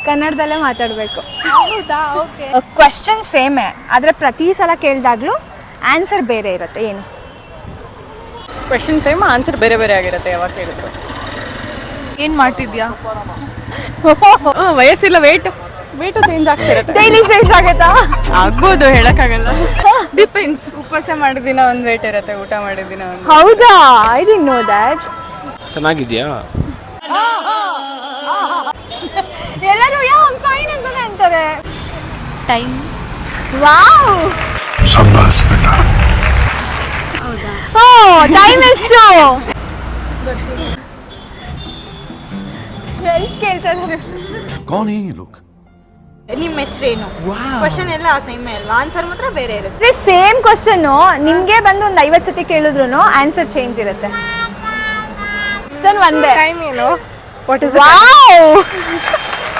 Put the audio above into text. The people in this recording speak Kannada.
ಕನ್ನಡದಲ್ಲೇ ಮಾತಾಡಬೇಕು. ಹೌದಾ? ಓಕೆ. ಕ್ವಶನ್ ಸೇಮೇ, ಆದರೆ ಪ್ರತಿ ಸಲ ಕೇಳಿದಾಗಲೂ ಆನ್ಸರ್ ಬೇರೆ ಇರುತ್ತೆ. ಏನು ಕ್ವೆಶನ್ ಸೇಮ್, ಆನ್ಸರ್ ಬೇರೆ ಬೇರೆ ಆಗಿರುತ್ತೆ ಯಾವಾಗ ಕೇಳಿದ್ರು. ಏನು ಮಾಡ್ತಿದ್ಯಾ? ವಯಸ್ಸಿಲ್ಲ, ವೇಟು ಚೇಂಜ್ ಆಗ್ತಿರುತ್ತೆ. ಡೈಲಿ ಚೇಂಜ್ ಆಗುತ್ತಾ? ಆಗ್ಬೋದು, ಹೇಳಕ್ಕಾಗಲ್ಲ. ಡಿಪೆಂಡ್ಸ್. ಉಪವಾಸ ಮಾಡಿದ ದಿನ ಒಂದು ವೇಟ್ ಇರುತ್ತೆ, ಊಟ ಮಾಡಿದ ದಿನ ಒಂದು. ಹೌದಾ? I didn't know that. ಚೆನ್ನಾಗಿದ್ಯಾ? ಎಲ್ಲರೂ ಫೈನ್ ಅಂತಾನೆ ಅಂತಾರೆ. ಟೈಮ್. ವಾವ್, ಓ ಟೈಮ್ ಎಷ್ಟು ಕೇಳ್ತಾ ಇದ್ದಾರೆ. ನಿಮ್ಮ ಹೆಸರೇನು? ಕ್ವಶನ್ ಎಲ್ಲ ಸೇಮ್ ಅಲ್ವಾ, ಆನ್ಸರ್ ಮಾತ್ರ ಬೇರೆ ಇರುತ್ತೆ. ಸೇಮ್ ಕ್ವಶನ್ ನಿಮ್ಗೆ ಬಂದು ಒಂದು 50 ಸತಿ ಕೇಳಿದ್ರು ಆನ್ಸರ್ ಚೇಂಜ್ ಇರುತ್ತೆ. ಒಂದೇ ಟೈಮ್ ಏನು? ವಾವ್